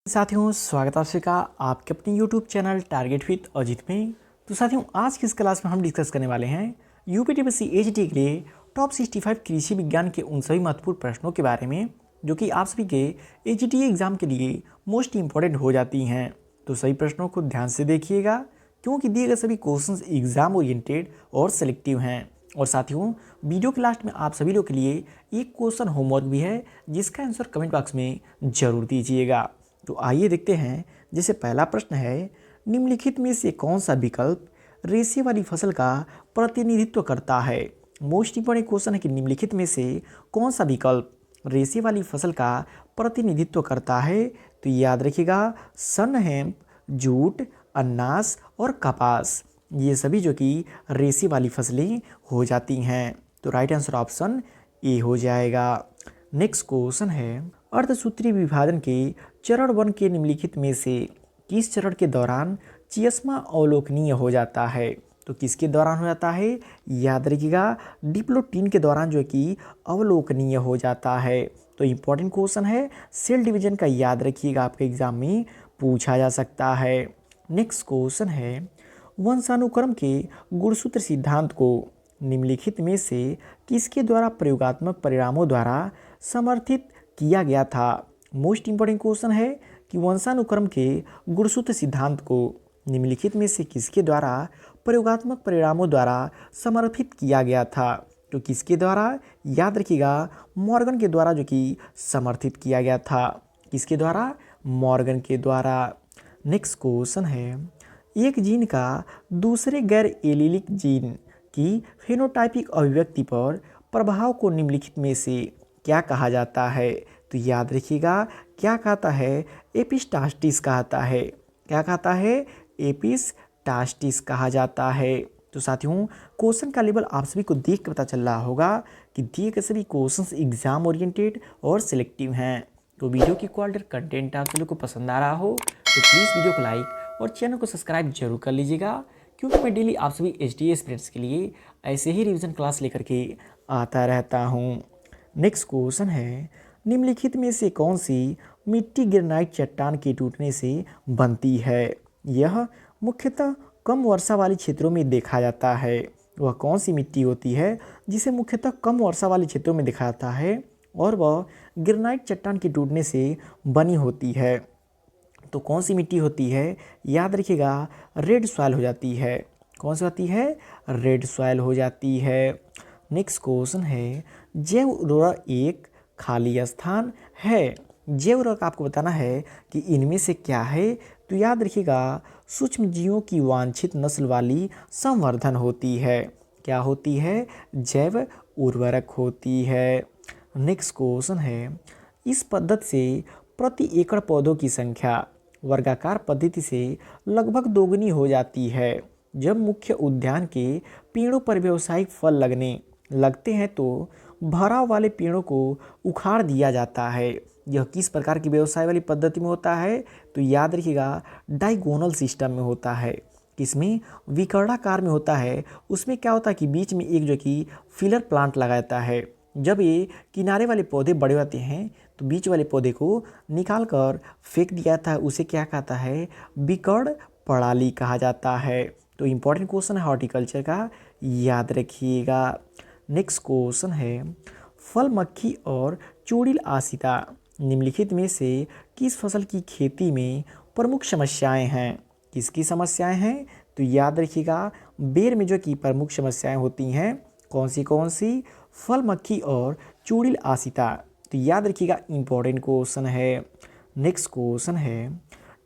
साथियों, स्वागत है आप सभी का आपके अपने YouTube channel target with Ajit में। तो साथियों, आज की इस क्लास में हम डिस्कस करने वाले हैं यूपीटीसीपी एचटी के लिए टॉप 65 कृषि विज्ञान के उन सभी महत्वपूर्ण प्रश्नों के बारे में जो कि आप सभी के एचटी एग्जाम के लिए मोस्ट इंपॉर्टेंट हो जाती हैं। तो सभी प्रश्नों को ध्यान से देखिएगा क्योंकि दिए गए सभी क्वेश्चन एग्जाम ओरिएंटेड और सेलेक्टिव हैं। और साथियों, वीडियो के लास्ट में आप सभी लोग के लिए एक क्वेश्चन होमवर्क भी है जिसका आंसर कमेंट बॉक्स में जरूर दीजिएगा। तो आइए देखते हैं। जैसे पहला प्रश्न है, निम्नलिखित में से कौन सा विकल्प रेशे वाली फसल का प्रतिनिधित्व करता है। मोस्ट इंपॉर्टेंट क्वेश्चन है कि निम्नलिखित में से कौन सा विकल्प रेशे वाली फसल का प्रतिनिधित्व करता है। तो याद रखिएगा, सन, हेम्प, जूट, अनाज और कपास, ये सभी जो कि रेशे वाली फसलें हो जाती हैं। तो राइट आंसर ऑप्शन ए हो जाएगा। नेक्स्ट क्वेश्चन है, अर्धसूत्रीय विभाजन के चरण 1 के निम्नलिखित में से किस चरण के दौरान चियस्मा अवलोकनीय हो जाता है। तो किसके दौरान हो जाता है, याद रखिएगा, डिप्लोटीन के दौरान जो कि अवलोकनीय हो जाता है। तो इंपॉर्टेंट क्वेश्चन है, सेल डिवीजन का याद रखिएगा, आपके एग्जाम में पूछा जा सकता है। नेक्स्ट क्वेश्चन है, वंशानुक्रम के गुणसूत्र सिद्धांत को निम्नलिखित में से किसके द्वारा प्रयोगात्मक परिणामों द्वारा समर्थित किया गया था। मोस्ट इंपॉर्टेंट क्वेश्चन है कि वंशानुक्रम के गुणसूत्र सिद्धांत को निम्नलिखित में से किसके द्वारा प्रयोगात्मक परिणामों द्वारा समर्थित किया गया था। तो किसके द्वारा, याद रखिएगा, मॉर्गन के द्वारा जो कि समर्थित किया गया था। किसके द्वारा, मॉर्गन के द्वारा। नेक्स्ट क्वेश्चन है, एक जीन का दूसरे गैर एलीलिक जीन की फेनोटाइपिक अभिव्यक्ति पर प्रभाव को निम्नलिखित में से क्या कहा जाता है। तो याद रखिएगा, क्या कहता है, एपिस्टास्टिस कहता है। क्या कहता है, एपिस्टास्टिस कहा जाता है। तो साथियों, क्वेश्चन का लेवल आप सभी को देख कर पता चल रहा होगा कि दिए गए सभी क्वेश्चंस एग्जाम ओरिएंटेड और सिलेक्टिव हैं। तो वीडियो की क्वालिटी कंटेंट आप सभी को पसंद आ रहा हो तो प्लीज़ वीडियो को लाइक और चैनल को सब्सक्राइब जरूर कर लीजिएगा, क्योंकि मैं डेली आप सभी एचडीए स्टूडेंट्स के लिए ऐसे ही रिवीजन क्लास लेकर के आता रहता हूँ। नेक्स्ट क्वेश्चन है, निम्नलिखित में से कौन सी मिट्टी ग्रेनाइट चट्टान के टूटने से बनती है। यह मुख्यतः कम वर्षा वाले क्षेत्रों में देखा जाता है। वह कौन सी मिट्टी होती है जिसे मुख्यतः कम वर्षा वाले क्षेत्रों में देखा जाता है और वह ग्रेनाइट चट्टान के टूटने से बनी होती है। तो कौन सी मिट्टी होती है, याद रखिएगा, रेड सॉइल हो जाती है। कौन सी होती है, रेड सॉइल हो जाती है। नेक्स्ट क्वेश्चन है, जैव उर्वरक एक खाली स्थान है। जैव उर्वरक आपको बताना है कि इनमें से क्या है। तो याद रखिएगा, सूक्ष्म जीवों की वांछित नस्ल वाली संवर्धन होती है। क्या होती है, जैव उर्वरक होती है। नेक्स्ट क्वेश्चन है, इस पद्धति से प्रति एकड़ पौधों की संख्या वर्गाकार पद्धति से लगभग दोगुनी हो जाती है। जब मुख्य उद्यान के पेड़ों पर व्यावसायिक फल लगते हैं तो भराव वाले पेड़ों को उखाड़ दिया जाता है। यह किस प्रकार की व्यवसाय वाली पद्धति में होता है। तो याद रखिएगा, डायगोनल सिस्टम में होता है। किसमें, विकर्णाकार में होता है। उसमें क्या होता है कि बीच में एक जो कि फिलर प्लांट लगाता है। जब ये किनारे वाले पौधे बड़े होते हैं तो बीच वाले पौधे को निकाल कर फेंक दिया जाता है। उसे क्या कहता है, विकर्ण प्रणाली कहा जाता है। तो इम्पॉर्टेंट क्वेश्चन है हॉर्टिकल्चर का, याद रखिएगा। नेक्स्ट क्वेश्चन है, फल मक्खी और चूड़िल आसिता निम्नलिखित में से किस फसल की खेती में प्रमुख समस्याएं हैं। किसकी समस्याएं हैं, तो याद रखिएगा, बेर में जो कि प्रमुख समस्याएं होती हैं कौन सी, फल मक्खी और चूड़िल आसिता। तो याद रखिएगा, इंपॉर्टेंट क्वेश्चन है। नेक्स्ट क्वेश्चन है,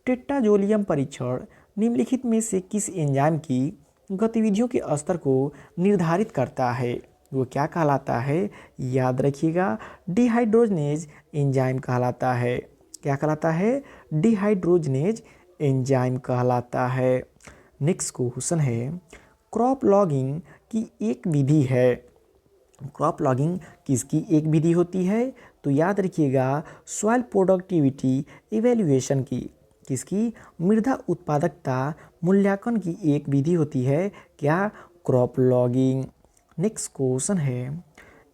टेट्राजोलियम परीक्षण निम्नलिखित में से किस एंजाइम की गतिविधियों के स्तर को निर्धारित करता है। वो क्या कहलाता है, याद रखिएगा, डिहाइड्रोजनेज एंजाइम कहलाता है। क्या कहलाता है, डिहाइड्रोजनेज एंजाइम कहलाता है। नेक्स्ट क्वेश्चन है, क्रॉप लॉगिंग की एक विधि है। क्रॉप लॉगिंग किसकी एक विधि होती है। तो याद रखिएगा, सॉइल प्रोडक्टिविटी इवैल्यूएशन की, किसकी, मृदा उत्पादकता मूल्यांकन की एक विधि होती है। क्या, क्रॉप लॉगिंग। नेक्स्ट क्वेश्चन है,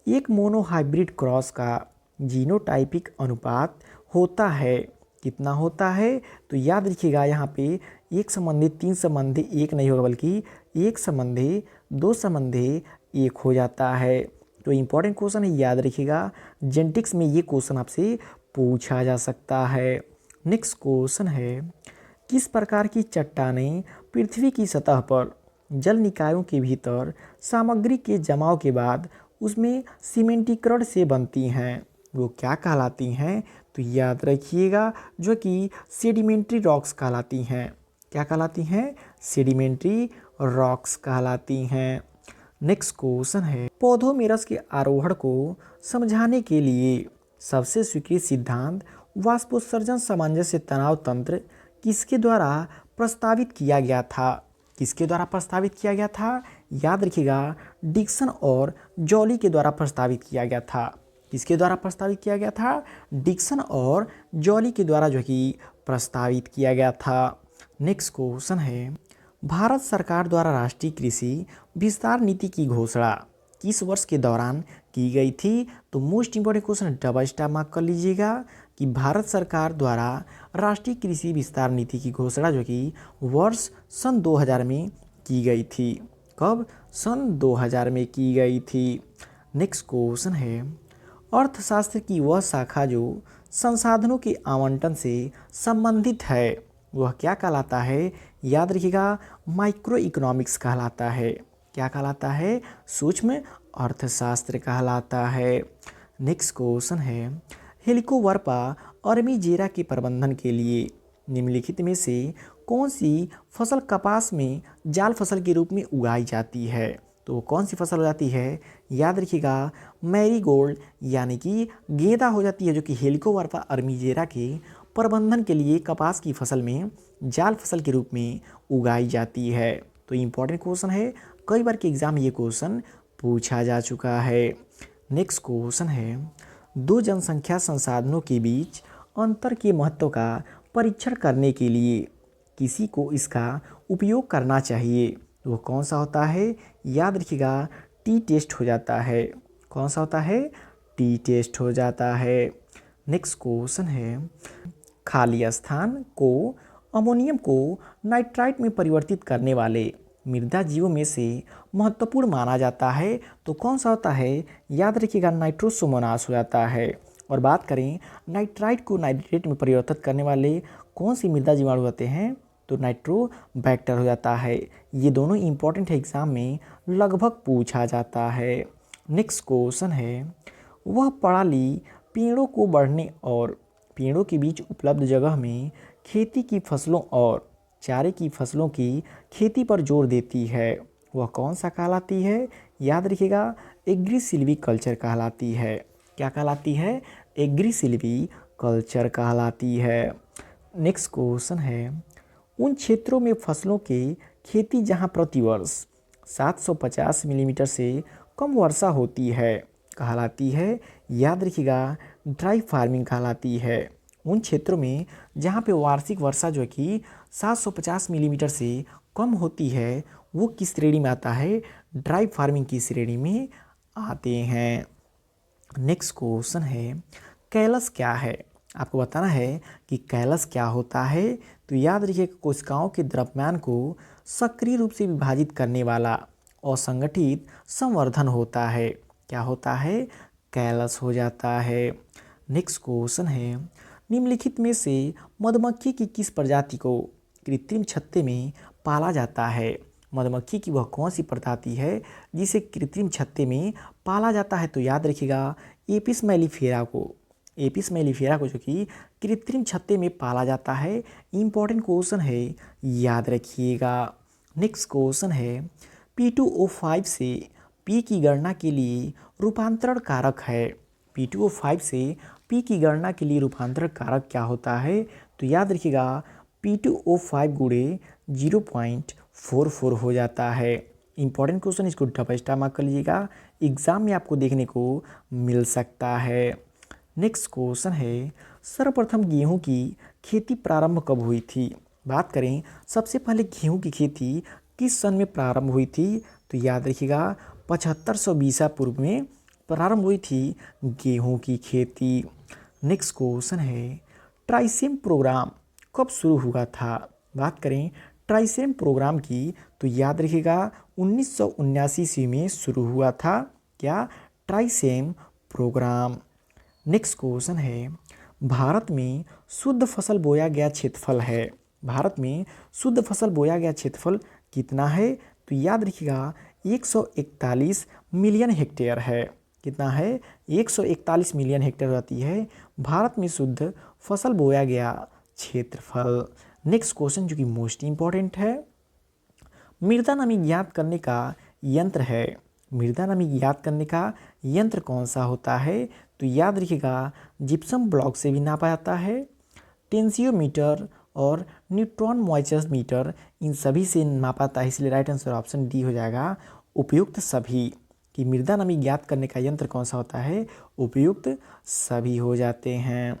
एक मोनोहाइब्रिड क्रॉस का जीनोटाइपिक अनुपात होता है। कितना होता है? तो याद रखिएगा यहाँ पे 1 संबंधी 3 संबंधी 1 नहीं होगा, बल्कि 1 संबंधी 2 संबंधी 1 हो जाता है। तो इम्पोर्टेंट क्वेश्चन है, याद रखिएगा। जेनेटिक्स में ये क्वेश्चन आपसे पूछा जा सकता है। नेक्स्ट क्वेश्चन है, किस प्रकार की चट्टानें पृथ्वी की सतह पर जल निकायों के भीतर सामग्री के जमाव के बाद उसमें सीमेंटीकरण से बनती हैं? वो क्या कहलाती हैं? तो याद रखिएगा, जो कि सेडिमेंट्री रॉक्स कहलाती हैं। क्या कहलाती हैं? सेडिमेंट्री रॉक्स कहलाती हैं। नेक्स्ट क्वेश्चन है, पौधों में रस के आरोहण को समझाने के लिए सबसे स्वीकृत सिद्धांत वाष्पोत्सर्जन सामंजस्य तनाव तंत्र किसके द्वारा प्रस्तावित किया गया था? किसके द्वारा प्रस्तावित किया गया था? याद रखिएगा, डिक्सन और जॉली के द्वारा प्रस्तावित किया गया था। किसके द्वारा प्रस्तावित किया गया था? डिक्सन और जॉली के द्वारा जो कि प्रस्तावित किया गया था। नेक्स्ट क्वेश्चन है, भारत सरकार द्वारा राष्ट्रीय कृषि विस्तार नीति की घोषणा किस वर्ष के दौरान की गई थी? तो most important question double star mark कर लीजिएगा कि भारत सरकार द्वारा राष्ट्रीय कृषि विस्तार नीति की घोषणा जो कि वर्ष सन 2000 में की गई थी। कब? सन 2000 में की गई थी। नेक्स्ट क्वेश्चन है, अर्थशास्त्र की वह शाखा जो संसाधनों के आवंटन से संबंधित है वह क्या कहलाता है? याद रखिएगा, माइक्रो इकोनॉमिक्स कहलाता है। क्या कहलाता है? सूक्ष्म अर्थशास्त्र कहलाता है। नेक्स्ट क्वेश्चन है, हेलिकोवर्पा अर्मीजेरा के प्रबंधन के लिए निम्नलिखित में से कौन सी फसल कपास में जाल फसल के रूप में उगाई जाती है? तो कौन सी फसल हो जाती है? याद रखिएगा, मैरीगोल्ड यानी कि गेंदा हो जाती है, जो कि हेलिकोवर्पा अर्मीजेरा के प्रबंधन के लिए कपास की फसल में जाल फसल के रूप में उगाई जाती है। तो इम्पॉर्टेंट क्वेश्चन है, कई बार के एग्जाम में ये क्वेश्चन पूछा जा चुका है। नेक्स्ट क्वेश्चन है, दो जनसंख्या संसाधनों के बीच अंतर के महत्व का परीक्षण करने के लिए किसी को इसका उपयोग करना चाहिए। वो कौन सा होता है? याद रखिएगा, टी टेस्ट हो जाता है। कौन सा होता है? टी टेस्ट हो जाता है। नेक्स्ट क्वेश्चन है, खाली स्थान को अमोनियम को नाइट्राइट में परिवर्तित करने वाले मृदा जीवों में से महत्वपूर्ण माना जाता है। तो कौन सा होता है? याद रखिएगा, नाइट्रोसोमोनास हो जाता है। और बात करें नाइट्राइट को नाइट्रेट में परिवर्तित करने वाले कौन सी मृदा जीवाणु होते हैं? तो नाइट्रोबैक्टर हो जाता है। ये दोनों इंपॉर्टेंट है, एग्जाम में लगभग पूछा जाता है। नेक्स्ट क्वेश्चन है, वह प्रणाली पेड़ों को बढ़ने और पेड़ों के बीच उपलब्ध जगह में खेती की फसलों और चारे की फसलों की खेती पर जोर देती है, वह कौन सा कहलाती है? याद रखिएगा, एग्री सिल्वीकल्चर कहलाती है। क्या कहलाती है? एग्री सिल्वीकल्चर कहलाती है। नेक्स्ट क्वेश्चन है, उन क्षेत्रों में फसलों के खेती जहां प्रतिवर्ष 750 मिलीमीटर से कम वर्षा होती है कहलाती है। याद रखिएगा, ड्राई फार्मिंग कहलाती है। उन क्षेत्रों में जहाँ पे वार्षिक वर्षा जो कि 750 मिलीमीटर से कम होती है वो किस श्रेणी में आता है? ड्राई फार्मिंग की श्रेणी में आते हैं। नेक्स्ट क्वेश्चन है, कैलस क्या है? आपको बताना है कि कैलस क्या होता है। तो याद रखिए, कोशिकाओं के द्रव्यमान को सक्रिय रूप से विभाजित करने वाला असंगठित संवर्धन होता है। क्या होता है? कैलस हो जाता है। नेक्स्ट क्वेश्चन है, निम्नलिखित में से मधुमक्खी की किस प्रजाति को कृत्रिम छत्ते में पाला जाता है? मधुमक्खी की वह कौन सी प्रजाति है जिसे कृत्रिम छत्ते में पाला जाता है? तो याद रखिएगा, एपिस मेलिफेरा को। एपिस मेलिफेरा को जो कि कृत्रिम छत्ते में पाला जाता है। इंपॉर्टेंट क्वेश्चन है, याद रखिएगा। नेक्स्ट क्वेश्चन है, P2O5 से P की गणना के लिए रूपांतरण कारक है। P2O5 से P की गणना के लिए रूपांतरण कारक क्या होता है? तो याद रखिएगा, P2O5 गुणे 0.44 हो जाता है। इंपॉर्टेंट क्वेश्चन, इसको डबल स्टार मार्क कर लीजिएगा, एग्जाम में आपको देखने को मिल सकता है। नेक्स्ट क्वेश्चन है, सर्वप्रथम गेहूं की खेती प्रारंभ कब हुई थी? बात करें सबसे पहले गेहूं की खेती किस सन में प्रारंभ हुई थी? तो याद रखिएगा, 7500 ईसा पूर्व में प्रारंभ हुई थी गेहूं की खेती। नेक्स्ट क्वेश्चन है, ट्राइसेम प्रोग्राम कब शुरू हुआ था? बात करें ट्राइसेम प्रोग्राम की तो याद रखिएगा 1979 ईस्वी में शुरू हुआ था। क्या? ट्राइसेम प्रोग्राम। नेक्स्ट क्वेश्चन है, भारत में शुद्ध फसल बोया गया क्षेत्रफल है। भारत में शुद्ध फसल बोया गया क्षेत्रफल कितना है? तो याद रखिएगा 141 मिलियन हेक्टेयर है। कितना है? 141 मिलियन हेक्टेयर होती है भारत में शुद्ध फसल बोया गया क्षेत्रफल। नेक्स्ट क्वेश्चन जो कि मोस्ट इंपॉर्टेंट है, मृदा नमी ज्ञात करने का यंत्र है। मृदा नमी ज्ञात करने का यंत्र कौन सा होता है? तो याद रखिएगा जिप्सम ब्लॉक से भी नापा जाता है, टेंसियोमीटर और न्यूट्रॉन मॉइस्चर मीटर, इन सभी से नापा जाता है। इसलिए राइट आंसर ऑप्शन डी हो जाएगा, उपयुक्त सभी। कि मृदा नमी ज्ञात करने का यंत्र कौन सा होता है? उपयुक्त सभी हो जाते हैं।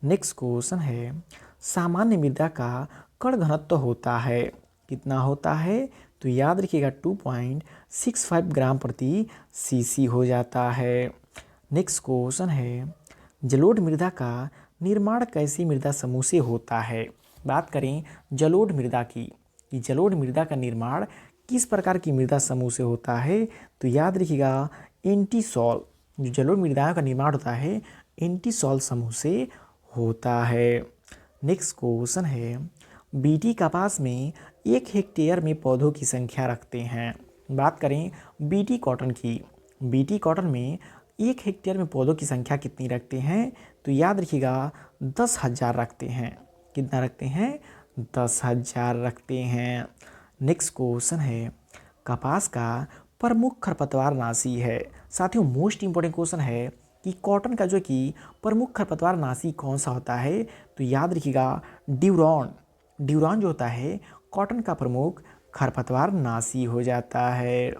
नेक्स्ट क्वेश्चन है, सामान्य मृदा का कण घनत्व होता है। कितना होता है? तो याद रखिएगा 2.65 ग्राम प्रति सीसी हो जाता है। नेक्स्ट क्वेश्चन है, जलोढ़ मृदा का निर्माण कैसी मृदा समूह से होता है? बात करें जलोढ़ मृदा की, कि जलोढ़ मृदा का निर्माण किस प्रकार की मृदा समूह से होता है? तो याद रखिएगा एंटीसॉल, जो जलोढ़ मृदाओं का निर्माण होता है एंटीसॉल समूह से होता है। नेक्स्ट क्वेश्चन है, बीटी कपास में 1 हेक्टेयर में पौधों की संख्या रखते हैं। बात करें बीटी कॉटन की, बीटी कॉटन में 1 हेक्टेयर में पौधों की संख्या कितनी रखते हैं? तो याद रखिएगा 10,000 रखते हैं। कितना रखते हैं? 10,000 रखते हैं। नेक्स्ट क्वेश्चन है, कपास का प्रमुख खरपतवार नाशी है। साथियों मोस्ट इंपॉर्टेंट क्वेश्चन है कि कॉटन का जो कि प्रमुख खरपतवार नाशी कौन सा होता है? तो याद रखिएगा ड्यूरॉन। ड्यूरॉन जो होता है कॉटन का प्रमुख खरपतवार नाशी हो जाता है।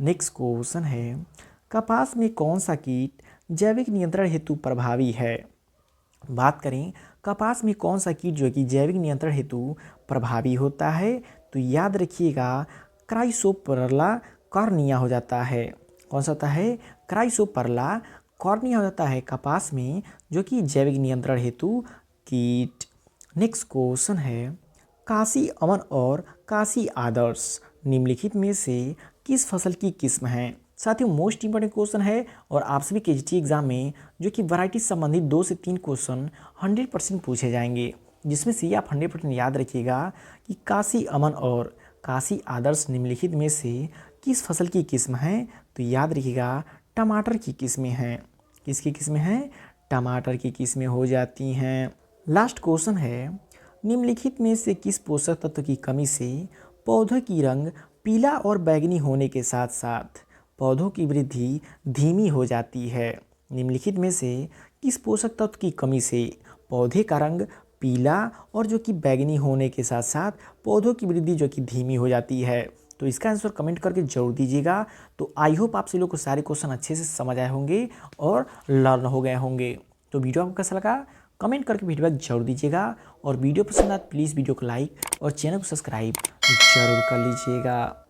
नेक्स्ट क्वेश्चन है, कपास में कौन सा कीट जैविक नियंत्रण हेतु प्रभावी है? बात करें कपास में कौन सा कीट जो कि जैविक नियंत्रण हेतु प्रभावी होता है? तो याद रखिएगा क्राइसोपरला कॉर्निया हो जाता है। कौन सा होता है? क्राइसोपरला कॉर्निया हो जाता है कपास में जो कि जैविक नियंत्रण हेतु कीट। नेक्स्ट क्वेश्चन है, काशी अमन और काशी आदर्श निम्नलिखित में से किस फसल की किस्म है? साथियों मोस्ट इंपॉर्टेंट क्वेश्चन है और आप सभी के एचटी एग्जाम में जो कि वैरायटी संबंधित 2 से 3 क्वेश्चन 100% पूछे जाएंगे, जिसमें से आप 100% याद रखिएगा कि काशी अमन और काशी आदर्श निम्नलिखित में से किस फसल की किस्म है? तो याद रखिएगा टमाटर की किस्में हैं। किसकी किस्में हैं? टमाटर की किस्में हो जाती हैं। लास्ट क्वेश्चन है, निम्नलिखित में से किस पोषक तत्व की कमी से पौधों की रंग पीला और बैंगनी होने के साथ साथ पौधों की वृद्धि धीमी हो जाती है? निम्नलिखित में से किस पोषक तत्व की कमी से पौधे का रंग पीला और जो कि बैंगनी होने के साथ साथ पौधों की वृद्धि जो कि धीमी हो जाती है? तो इसका आंसर कमेंट करके जरूर दीजिएगा। तो आई होप आप सभी लोग को सारे क्वेश्चन अच्छे से समझ आए होंगे और लर्न हो गए होंगे। तो वीडियो आपको कैसा लगा कमेंट करके फीडबैक जरूर दीजिएगा, और वीडियो पसंद आए प्लीज़ वीडियो को लाइक और चैनल को सब्सक्राइब जरूर कर लीजिएगा।